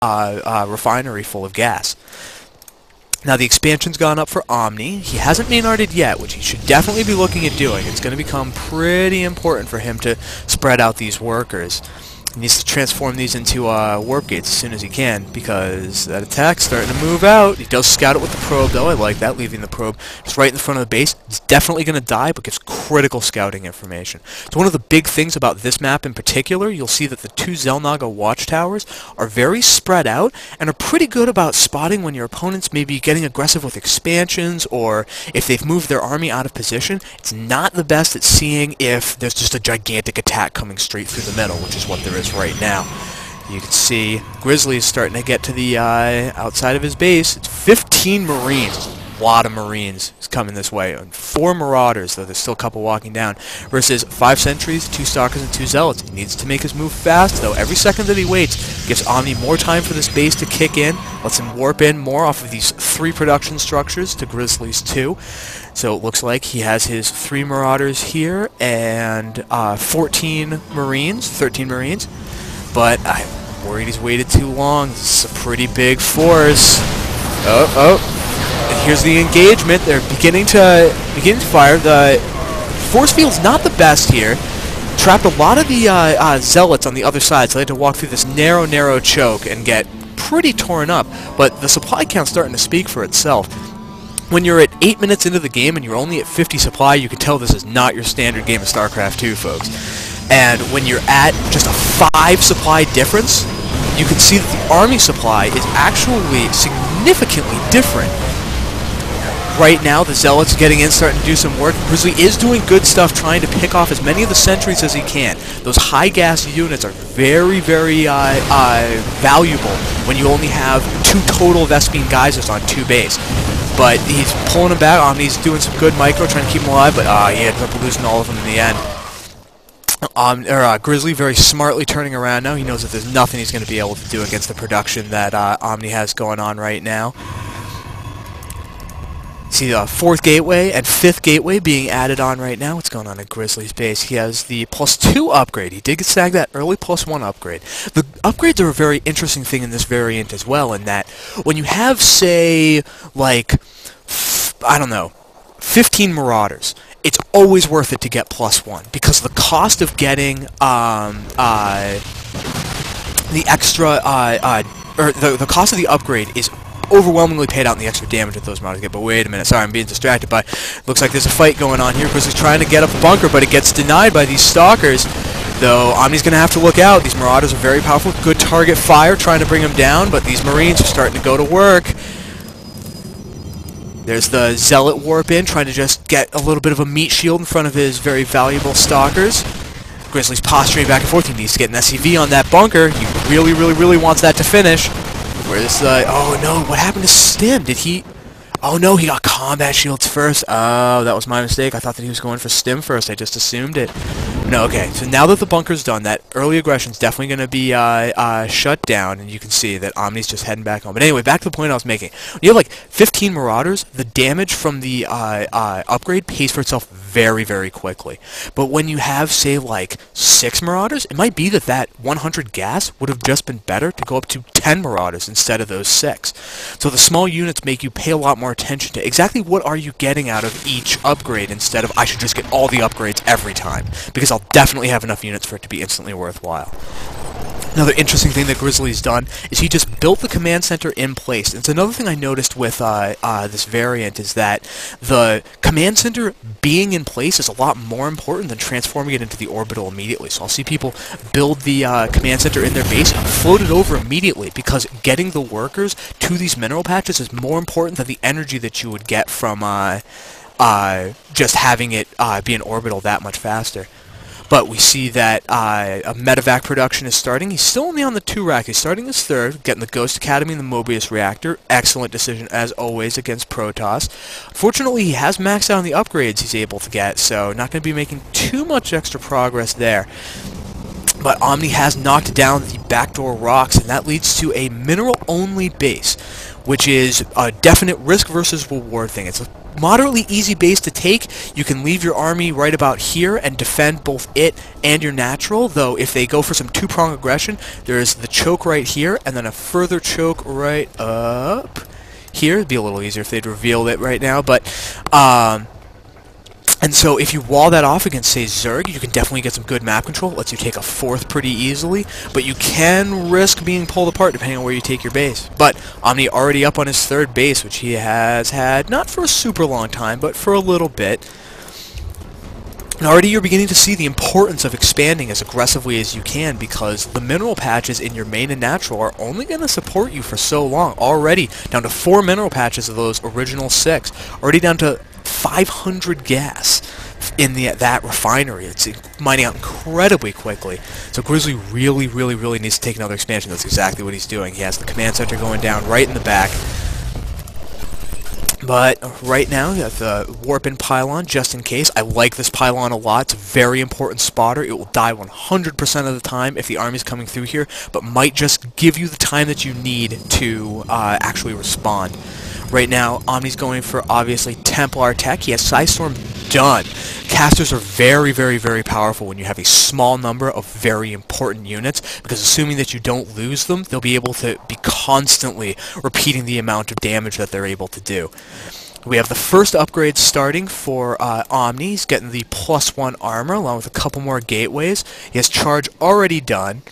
refinery full of gas. Now the expansion's gone up for Omni. He hasn't main-arted yet, which he should definitely be looking at doing. It's going to become pretty important for him to spread out these workers. He needs to transform these into warp gates as soon as he can, because that attack's starting to move out. He does scout it with the probe, though. I like that, leaving the probe just right in the front of the base. It's definitely going to die, but gives critical scouting information. So one of the big things about this map in particular, you'll see that the two Xel'Naga watchtowers are very spread out, and are pretty good about spotting when your opponents may be getting aggressive with expansions, or if they've moved their army out of position. It's not the best at seeing if there's just a gigantic attack coming straight through the middle, which is what there is right now. You can see Grizzly is starting to get to the outside of his base. It's 15 Marines. A lot of Marines is coming this way. And 4 Marauders, though there's still a couple walking down, versus 5 Sentries, 2 Stalkers, and 2 Zealots. He needs to make his move fast, though. Every second that he waits gives Omni more time for this base to kick in, lets him warp in more off of these 3 production structures to Grizzly's 2. So it looks like he has his 3 Marauders here and 13 Marines. But I'm worried he's waited too long. This is a pretty big force. And here's the engagement. They're beginning to fire. The force field's not the best here. Trapped a lot of the Zealots on the other side, so they had to walk through this narrow choke and get pretty torn up. But the supply count's starting to speak for itself. When you're at 8 minutes into the game and you're only at 50 supply, you can tell this is not your standard game of StarCraft 2, folks. And when you're at just a 5 supply difference, you can see that the army supply is actually significantly different. Right now, the Zealots getting in, starting to do some work. Grizzly is doing good stuff, trying to pick off as many of the sentries as he can. Those high gas units are very, very valuable when you only have 2 total Vespene geysers on 2 base. But he's pulling them back. Omni's doing some good micro, trying to keep them alive, but he ends up losing all of them in the end. Grizzly very smartly turning around now. He knows that there's nothing he's going to be able to do against the production that Omni has going on right now. See the 4th gateway and 5th gateway being added on right now. What's going on at Grizzly's base? He has the +2 upgrade. He did snag that early +1 upgrade. The upgrades are a very interesting thing in this variant as well, in that when you have, say, like, I don't know, 15 Marauders, it's always worth it to get +1, because the cost of getting the extra, or the cost of the upgrade is overwhelmingly paid out in the extra damage that those Marauders get. But wait a minute, sorry, I'm being distracted by, looks like there's a fight going on here, because he's trying to get up a bunker, but it gets denied by these Stalkers. Though Omni's going to have to look out. These Marauders are very powerful, good target fire, trying to bring him down, but these Marines are starting to go to work. There's the Zealot warp in, trying to just get a little bit of a meat shield in front of his very valuable Stalkers. Grizzly's posturing back and forth. He needs to get an SCV on that bunker. He really wants that to finish. Where's the... Oh no, what happened to Stim? Did he... Oh no, he got combat shields first. Oh, that was my mistake. I thought that he was going for Stim first. I just assumed it. No, okay. So now that the bunker's done, that early aggression's definitely going to be shut down, and you can see that Omni's just heading back home. But anyway, back to the point I was making. When you have like 15 Marauders, the damage from the upgrade pays for itself very quickly. But when you have, say, like 6 Marauders, it might be that that 100 gas would have just been better to go up to 10 Marauders instead of those 6. So the small units make you pay a lot more attention to exactly what are you getting out of each upgrade, instead of I should just get all the upgrades every time, because I'll definitely have enough units for it to be instantly worthwhile. Another interesting thing that Grizzly's done is he just built the command center in place. It's another thing I noticed with this variant is that the command center being in place is a lot more important than transforming it into the orbital immediately. So I'll see people build the command center in their base and float it over immediately, because getting the workers to these mineral patches is more important than the energy that you would get from just having it be an orbital that much faster. But we see that a medevac production is starting. He's still only on the 2 rack. He's starting his 3rd, getting the Ghost Academy and the Mobius Reactor. Excellent decision, as always, against Protoss. Fortunately, he has maxed out on the upgrades he's able to get, so not going to be making too much extra progress there. But Omni has knocked down the backdoor rocks, and that leads to a mineral-only base, which is a definite risk versus reward thing. It's moderately easy base to take. You can leave your army right about here and defend both it and your natural, though if they go for some two-prong aggression, there is the choke right here, and then a further choke right up here. It'd be a little easier if they'd revealed it right now, but and so if you wall that off against, say, Zerg, you can definitely get some good map control. It lets you take a fourth pretty easily, but you can risk being pulled apart depending on where you take your base. But Omni already up on his third base, which he has had, not for a super long time, but for a little bit. And already you're beginning to see the importance of expanding as aggressively as you can, because the mineral patches in your main and natural are only going to support you for so long. Already down to 4 mineral patches of those original 6. Already down to 500 gas in that refinery. It's mining out incredibly quickly. So Grizzly really needs to take another expansion. That's exactly what he's doing. He has the command center going down right in the back. But right now, you have the warp-in pylon, just in case. I like this pylon a lot. It's a very important spotter. It will die 100% of the time if the army's coming through here, but might just give you the time that you need to actually respond. Right now, Omni's going for, obviously, Templar tech. He has Psystorm done. Casters are very powerful when you have a small number of very important units, because assuming that you don't lose them, they'll be able to be constantly repeating the amount of damage that they're able to do. We have the first upgrade starting for Omni. He's getting the +1 armor, along with a couple more gateways. He has charge already done.